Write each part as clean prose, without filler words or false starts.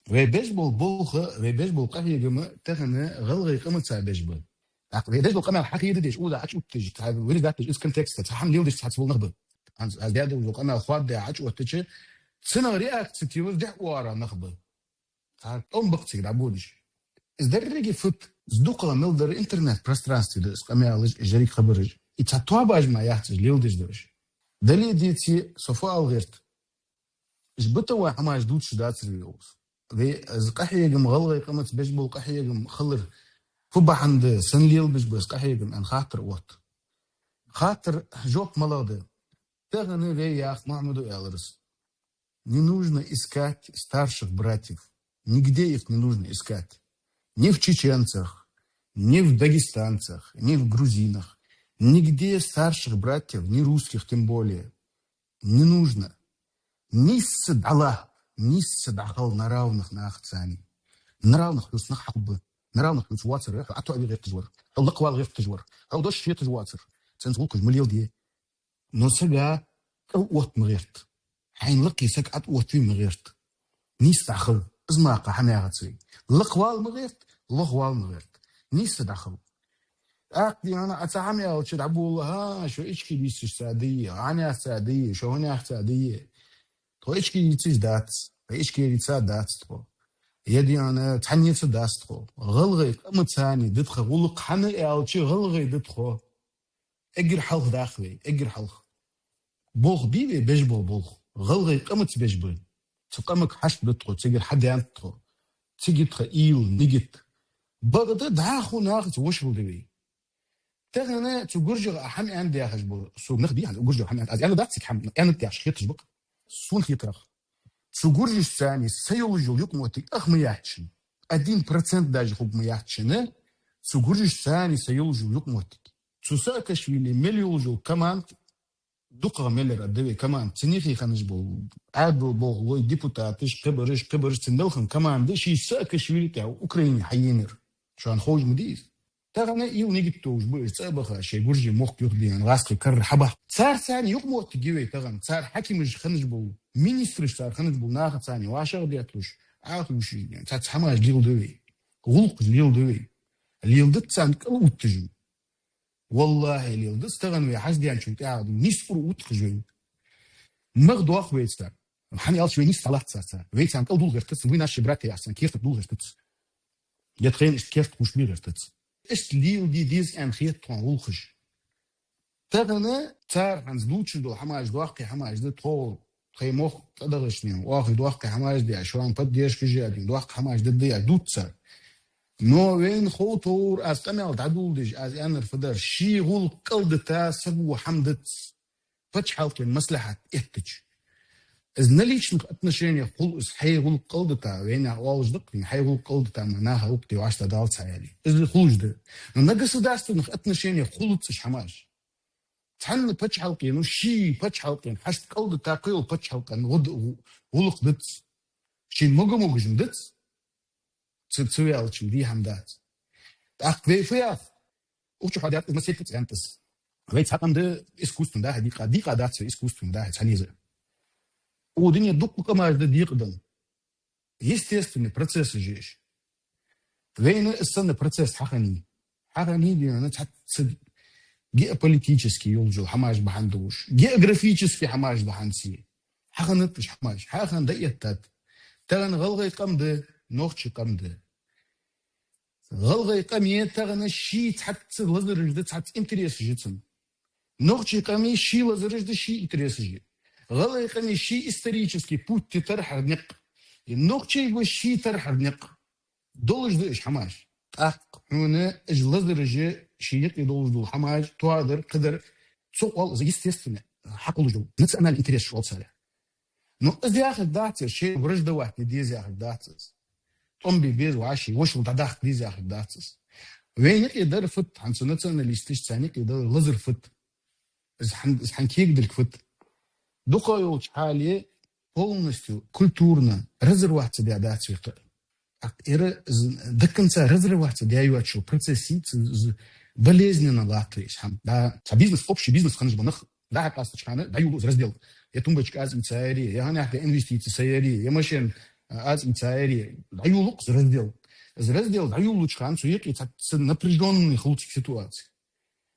بيشبل بولخ بيشبل قهي جم تغنى غلغي قمة سا بيشبل بيشبل قمة الحقيقة ديش أودا عشو تج ويرد ذات إس كونتكست تحمل يودش تحسبول نخبة عن هذا وقمة أخوات ده عشو تج سنة رياكت تيوز ده ورا نخبة أم بقتي دعبودش إز درجة فت زدوقة ملدر إنترنت برسترانستي ده قمة جريك خبرج يتحطوا باجما يحتاج ليودش درش دليل ديتي صفاء الغيرت إيش بتوع حماش دوتش دات اليوز ذي قحية جم غلغي قمت بيشبل قحية جم خلر فبا عند سنليل بيشبل قحية جم أن خاطر وقت خاطر جوك ملاده تغني ذي يا أخ محمد Эльрис. Не нужно искать старших братьев. Нигде их не нужно искать. Ни в чеченцах, ни в дагестанцах, ни в грузинах. Нигде старших братьев, ни русских тем более. Не нужно. Ни садала, ни садахал на равных на ахцани. На равных плюс на хаббы. На равных плюс ватсер. А то غير تجور. الله قوال غير تجور. أو دوش شيء تجواتر. سنقولك المليون دي. نصجع قوة مغيرت. حين لقي سكعت قوة مغيرت. نيس داخل. إزماقة حماغتي. لقوال مغيرت. لقوال مغيرت. نيس داخل. أقدي أنا أتعامل أو شد عبول ها شو إيش كي بيس السعودية. أنا السعودية. شو هنا السعودية. تو إيش كي يتيج دات. إيش كي يتساد دات تو. يدي أنا تحني تداستخو غلغي قمت ثاني دتخو ولق حنا أو شيء غلغي دتخو أجر حلخ داخلي أجر حلخ بوخ بيبي بيجبل بوخ غلغي قمت بيجبل تقمك حش دتخو تجر حد ينتخو تيجي تخيل نجت بقدر داخو ناخذ وش بدوي تغنى تجرج حمي عندي أخش بو سو نخدي عن جرج حمي أنا داتك حمي أنا تياش خيط تجبق سون خيطرخ سجورج الثاني سيولجو يقمتي أخمياتشن 1% даже خب مياتشنه سجورج الثاني سيولجو يقمتي تساكشويلي مليولجو كمان دقة ملر أدوي كمان تنيخي خنجبو عادل بوغلوي ديبوتاتش قبرش تندوخن كمان ده شي ساكشويلي تاعو أوكراني حيينر شان خوج مديس تغنى يو نيجتوش بوش تابخا شي جورجي موك يخدين غاسقي كر حبا صار ثاني يقمت جيوي تغن صار حكي مش خنجبو مينسترش صار خنجبو ناخد ثاني واشغ دياتلوش عاطوش يعني تحماش ليل دوي غلق ليل دوي ليل دت سان كوتجو والله ليل دت تغن ويا حسدي عن شو تعاد نيسفر وتخجو مغدو اخ ويتستر حني قال شوي نيس طلعت صار ويت سان كودول غير تس وين اش براتي احسن كيف تدول غير تس يتخين كيف تخش مي غير تس إيش ليل دي ديز أن خيط طن غلخش تغنى تار عن زلوتش دو حماش دواقي حماش ده طول خيموخ تدغشني واخد دواقي حماش دي عشوان قد ديش كجادي دواقي حماش ده دي دوت سار نو وين خوتور استمع تعدول ديج از انا الفدر شي غول قلد تاسب وحمدت فتش حالك المصلحة احتج إذ نليش отношения قل إذ حيغول قلد تا وين واوج دقني حيغول قلد تا معناها وقتي وعشت دالت عيالي إذ الخلوج ده نقص داست نخ отношения قلتش حماش تحن فتش حلقي نو شي فتش حلقي حشت قلد تا قيل فتش حلقي غد غلق دت شي موجو جندت تسوي على شي دي همدات أخذ فيها وش حدات مسيرة أنتس ويت حقم ده إسكوستن ده دي قادات إسكوستن ده تحليزه ودنيا دوك كما ده ديقدم естественный процесс جيش وين السنة процесс حقني دي أنا تحت جيوبوليتيكي يولجو حماش بحندوش جيوغرافيكي حماش بحنسي حقنتش حماش حقن دقيقتات تغن غلغي قم ده نوخش قم ده غلغي قم يتغن الشي تحت لزرج ده تحت انتريس جيتم نوخش قم شي لزرج ده شي انتريس جي غلغي قم شي исторический путь تطرح نق النوخشي والشي طرح نق دولج ده إيش حماش أق هنا إجلزرج شيء يدولج دول حماش توادر قدر سوق زي естественно حقل جو نتسأل الانتريس شو صار نو إذا أخذ داتر شيء برج ده واحد ديز أخذ داتس طنبي بيز وعشي وش وتدخل ديز أخذ داتس وين يقدر فت عن سنة اللي يستيش ثاني يقدر لزر فت إذا حنكيك دلك فت دقايق حالي полностью культурно разорваться диадацию это доконца разрываться диаючу процессы болезненно латвиш хам да бизнес общий бизнес ханжбанах да касточканы даю раздел я тумбочка аз мцаери я хана инвестиции сайери я машин аз мцаери аюлук раздел. Раздел аюлучхан суек и напряженных лучших ситуаций.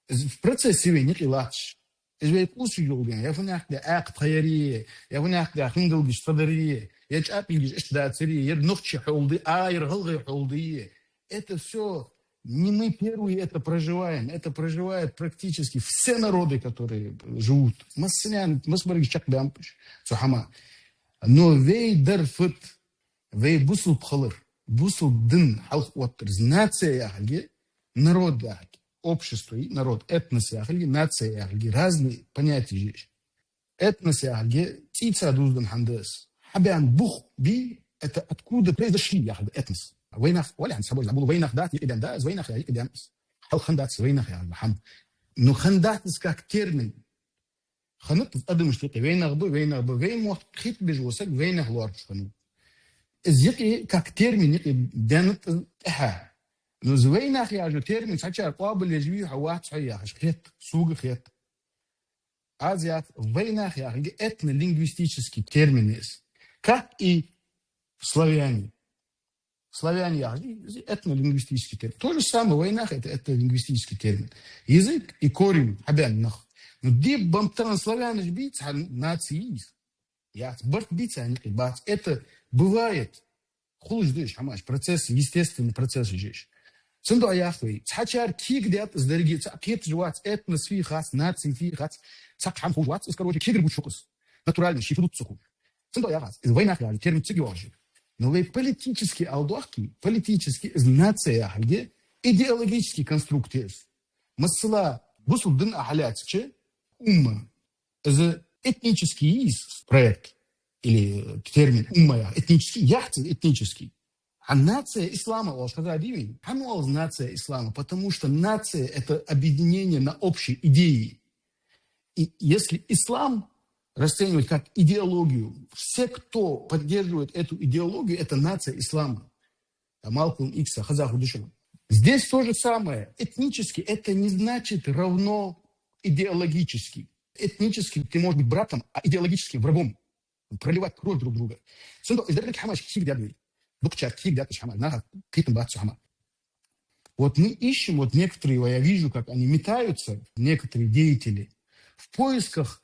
В процессе войны латш. إذا يكوس يجوبين يا فناك ده عقد خيرية يا فناك ده خندل جش صدرية يا جابي جش إشداد سرية يا نخشي حولدي يرغلغي حولدية. Это все не мы первые это проживаем, это проживают практически все народы, которые живут. Мы смотрим чак дампыш, сухама. Но вей дерфт, вей бусул пхалыр, бусул дын халк уаттыр, нация яхалги, народ яхалги. Общество и народ, этнос яхалги, нация яхалги, разные понятия здесь. Этнос яхалги, птица дуздан хандес. Хабян бух би, это откуда произошли яхалги, этнос. وينخ ولا عن سبوز عبود وينخ دات يقدم دا وينخ يقدم هل خندات وينخ يا محمد نو خندات سكاك تيرمن خنط تقدم مشتقي وينخ بو وين وقت خيط بجوسك وينخ لورش خنو از يقي كاك تيرمن يقي دانت اها نو زوينخ يا جو تيرمن ساتشا قابل يجوي حوات صحيح خيط سوق خيط азиат وينخ يا هي этно лингвистический термин как и славяне. Славяне, этнолингвистический термин. То же самое, войнах это лингвистический термин. Язык и корень, хабяннах. Но где бамтан славяне бить, нации. Я борт бить, а не бать. Это бывает. Хулж дышь, хамаш, процесс, естественный процесс здесь. Сынду аяхвей, цачар кик дят сдерги, цакет жвац, этнос фи хац, нации фи хац, цак хам хужвац, короче, кигр бучукус. Натурально, шифрут цуху. Сынду аяхвей, из войнах я, термин цигиожи. Но вы политические алдохи, политические нация, где идеологический конструктив. Масла бусулдын ахалятче умма. Это этнический проект или термин умма, этнический, яхты этнический. А нация ислама, он сказал, нация ислама, потому что нация – это объединение на общей идее. И если ислам расценивать как идеологию. Все, кто поддерживает эту идеологию, это нация ислама. Малкум Икса, Хазаху Душева. Здесь то же самое. Этнически это не значит равно идеологически. Этнически ты можешь быть братом, а идеологически врагом. Проливать кровь друг друга. Вот мы ищем, вот некоторые, я вижу, как они метаются, некоторые деятели, в поисках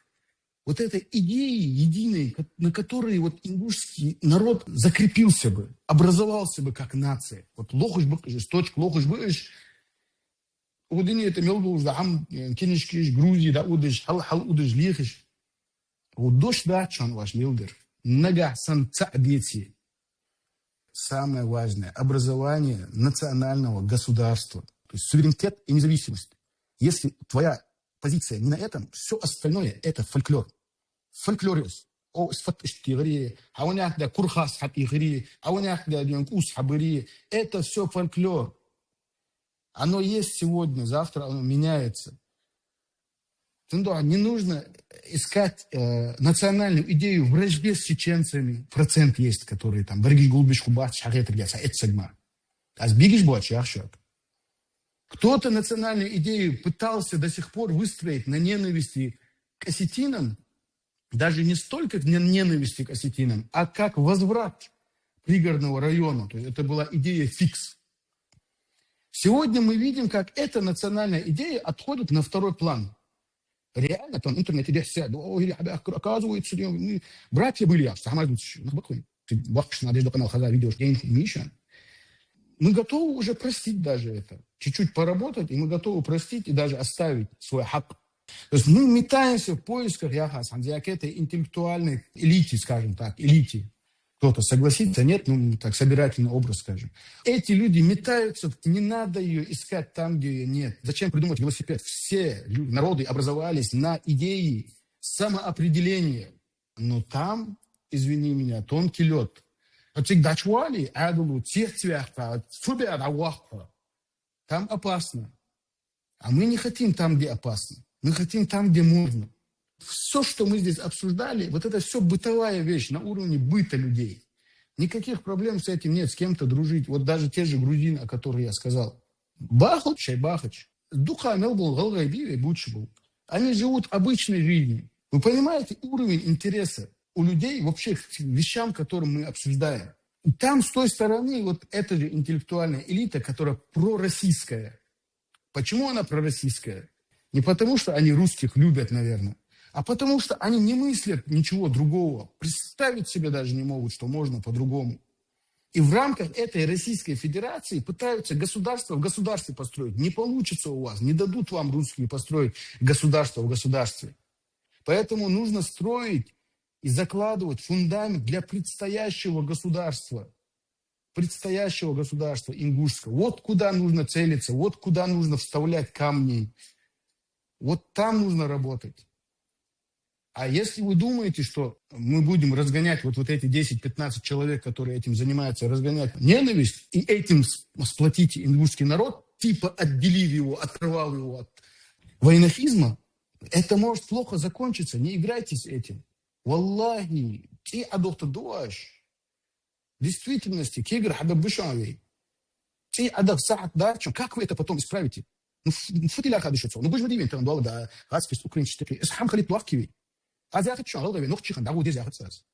вот этой идеи единой, на которой вот ингушский народ закрепился бы, образовался бы как нация. Вот лохуш быкыш, точка лохуш быкыш. Удыни это мелду захам кенишкиш, Грузии, да удыш, хал удыш лихиш. Удош да чан ваш милдер. Нага сан цадети. Самое важное – образование национального государства. То есть суверенитет и независимость. Если твоя позиция не на этом, все остальное – это фольклор. Фольклориус. О, сфатышти гри, а у них да курхас хати гри, а у них да дюнкус хабыри. Это все фольклор. Оно есть сегодня, завтра оно меняется. Не нужно искать национальную идею в вражде с чеченцами. Процент есть, которые там «Баргиш гулбиш хубат шахет ргяса эцегма». А сбигиш боч яхшак. Кто-то национальную идею пытался до сих пор выстроить на ненависти к осетинам, даже не столько ненависти к осетинам, а как возврат пригородного района. То есть это была идея фикс. Сегодня мы видим, как эта национальная идея отходит на второй план. Реально, там интернет идет все. Оказывается, мы братья были, мы готовы уже простить даже это. Чуть-чуть поработать, и мы готовы простить и даже оставить свой хак. То есть мы метаемся в поисках к этой интеллектуальной элите, скажем так, элите. Кто-то согласится, нет, так, собирательный образ, скажем. Эти люди метаются, не надо ее искать там, где ее нет. Зачем придумать велосипед? Все народы образовались на идее самоопределения. Но там, извини меня, тонкий лед. Там опасно. А мы не хотим там, где опасно. Мы хотим там, где можно. Все, что мы здесь обсуждали, вот это все бытовая вещь на уровне быта людей. Никаких проблем с этим нет, с кем-то дружить. Вот даже те же грузины, о которых я сказал. Бахач, шайбахач. Духа мелбул, галгайбиве, бучбул. Они живут обычной жизнью. Вы понимаете уровень интереса у людей вообще к вещам, которые мы обсуждаем? Там с той стороны вот эта же интеллектуальная элита, которая пророссийская. Почему она пророссийская? Не потому, что они русских любят, наверное, а потому, что они не мыслят ничего другого. Представить себе даже не могут, что можно по-другому. И в рамках этой Российской Федерации пытаются государство в государстве построить. Не получится у вас, не дадут вам русские построить государство в государстве. Поэтому нужно строить и закладывать фундамент для предстоящего государства ингушского. Вот куда нужно целиться, вот куда нужно вставлять камни. Вот там нужно работать. А если вы думаете, что мы будем разгонять вот эти 10-15 человек, которые этим занимаются, разгонять ненависть, и этим сплотите ингушский народ, типа отделив его, оторвав его от войнахизма, это может плохо закончиться. Не играйте с этим. Валлахи, ти адохта дуаш. В действительности, кегр хабабышавей. Ти адах саат дарчу. Как вы это потом исправите? Футиля хадышуцу. Ну, будь видим, там дуал, да, гадских украинских. Исхам халит дуахкиви. А за это что? Голгай, ну, чихан, да, вот здесь я саз.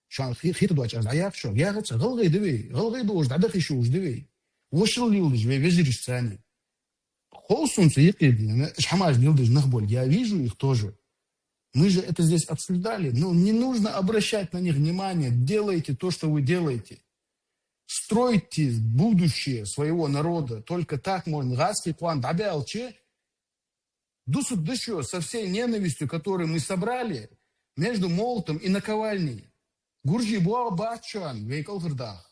Что, хит дуач, а я что? Я хочу, голгай, давай. Голгай дуаш, да, да, хишу, давай. Вошел лилдыш, везириш цани. Холсунцы, ехидны, шамаш лилдыш, нахболь. Я вижу их тоже. Мы же это здесь обсуждали. Но не нужно обращать на них внимание. Делайте то, что вы делаете. Стройте будущее своего народа. Только так можно. Гадский план, дабялче. Дусут дышу со всей ненавистью, которую мы собрали между молотом и наковальней. Гуржи буа бачан, вейкал хырдах.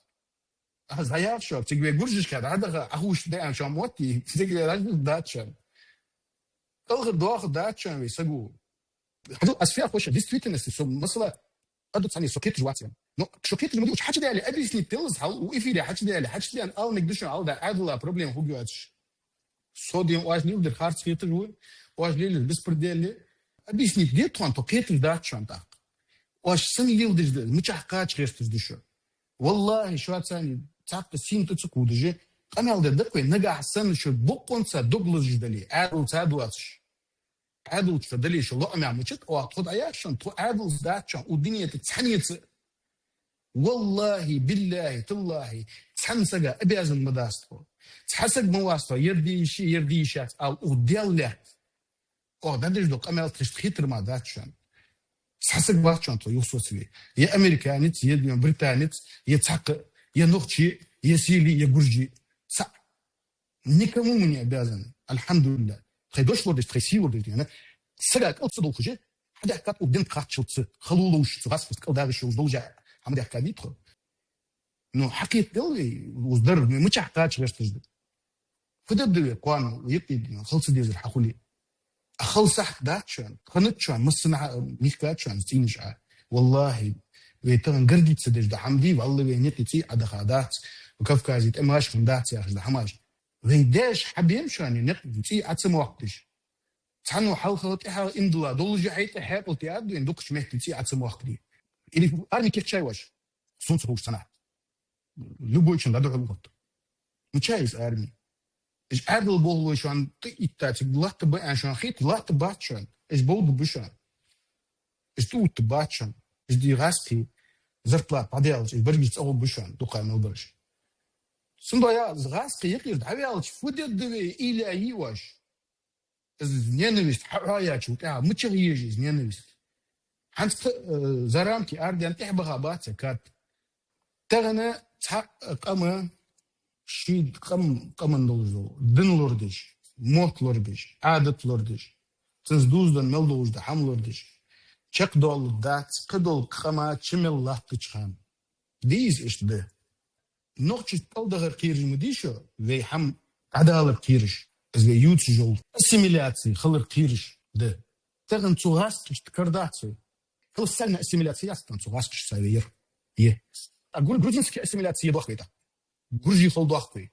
А заявшо, тебе гуржишка, радага, ахуш дэм шамоти, тебе радага дачан. Калхырдах дачан, вейсагу. Асфия хочет, в действительности, что масла, адут сани сокет жватим. Но шокет же мы делаем, хачи дали, объясни, телзал, у эфире хачи дали, ал нигдушу, ал да, адла, проблем хубьюатш. Содиум уажлил, дер харц хитр, уажлил, беспределье. Объяснить, где то он, то кетр дачан так. Уаж сын лил дежд, мычах кач хестус душу. Валлахи, швацани, цапта симту цукуды же, камел да даквей, нага сын еще боконца доглаз ждали, адл цадуатш. عادل فدليش الله أمي عم تشت أو خد عياشن تو عادل زداتشان والدنيا تتحنيت والله بالله تالله تحنسجا أبيز المداستو تحسج مواستو يرديشات أو وديله أو ده ديش دوك أمي تشتخيتر ما داتشان تحسج باتشان تو يوصوسي يا أمريكانيت يا بريطانيت يا تحق يا نوختي يا سيلي يا جورجي صح никому мы не обязаны الحمد لله خيدوش وردش تخيسي وردش يعني سرق أو تصدق خجة هذا كات وبدين قاتشوت خلولوش تغاس فسك داغش وزوجة عمدا كابيتخ إنه حكيت دلي وزدر مش حكاتش غير تجد فدبدي قوان يقيد خلص ديز الحقولي أخلص أحد داتشان خنتشان مصنع ميكاتشان تينجع والله ويتغن قردي تسدج ده حمدي والله وينيتي تي عدخادات وكفكازي تأماش من دات يا أخي ده حماش ويداش حبيم شان ينقل تي عتسم وقتش تحنو حلقة إحنا إندلا دول جحيت حياة التياد وين دوكش مهتي تي عتسم وقتي اللي أرمي كيف شيء واش صنص هوش سنة لبويشن ده الوقت مشايز أرمي إيش عدل بولو شان تيتات غلط بقى شان خيط غلط باتشان إيش بود بشان إيش تو تباتشان إيش دي غاسكي زرتلا بعديالش إيش برجع تسوي بشان دوقا نوبرش Сындая згасқы еқирд авиалч фудет дыве или аиваш. Ненависть, хараячу, мычах ежи, ненависть. Ханс за рамки ардиан ихбага баця кат. Тагана қама шид қаман должу. Дын лордиш, мот лордиш, адат лордиш. Тыздуздан мел должда хам лордиш. Чак дол дат, қыдол қама чимел лахтычхан. Диз ишді. نقطة أوضح كيرج مديشة ذي حم عدالة كيرج ذي يوتجول أسيميلاتي خلر كيرج ده تغن تغاسكش تكرداتي خلص سنة أسيميلاتي أصلا تغاسكش ساير يه أقول جروجينسكي أسيميلاتي ضخ كده جروجي خل ضخ كده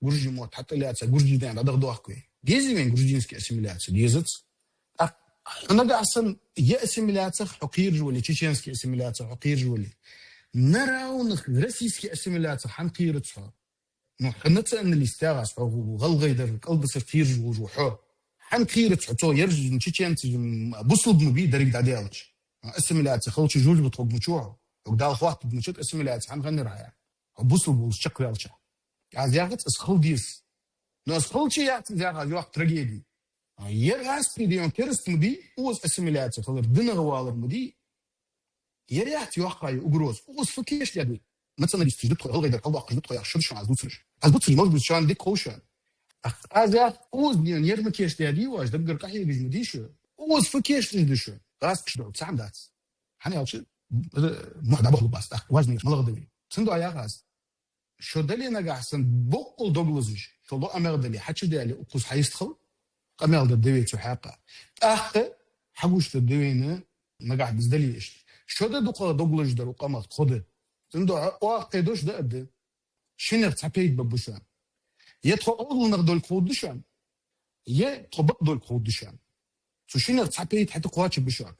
جروجي موت حتى لا تسا جروجي ده عدد ضخ كده جيزي من جروجينسكي أسيميلاتي جيزت أنا قاعد أصلا يا أسيميلاتي حقيرج ولا تشيشينسكي أسيميلاتي حقيرج ولا نراون روسيسكي اسيميلاتور حنقيرتها نو حنتا ان الاستاغاس وغلغي در قلب سفير وجوحو حنقيرت حتو يرج نتشينت بوصل مبي دريك داديالش اسيميلاتي خلش جوج بتوق مشوع وقدال خوات بمشت اسيميلاتي حنغني رايا بوصل بوصل كوالشة از یاقت اسخل دیس نو اسخل چی یاقت یاقت یوق трагедии یراست میدیم ترست مدی اوز اسیمیляция خالر دنغوالر مدی یریات یوقای угроз اوز فکیش یادی националист جدت خو غير الله قجت خو يخشد شو از دوتش موجود شان دي كوشن از یاق اوز دیون یرم کیش دیدی واش دم گرقای بیزمدی شو اوز فکیش دیدی شو راست کشدو سام دات hani alçı muhda bahlu bas واش نيش ملغدوي سندو ayagas شدلي نجاحسن بقول دوغلوزش شلو امردلي حتى دالي وقوس حيستخل قمال الدويت حقا اخ حبوش الدوينه نجاح بزدليش شده دوغلوش درو قمال خده سندو واقدوش ده اد شنر تابيد ببوشان يتقول نردول كودشان يه طبق دول كودشان سو شنر تابيد حتى قواتش بشان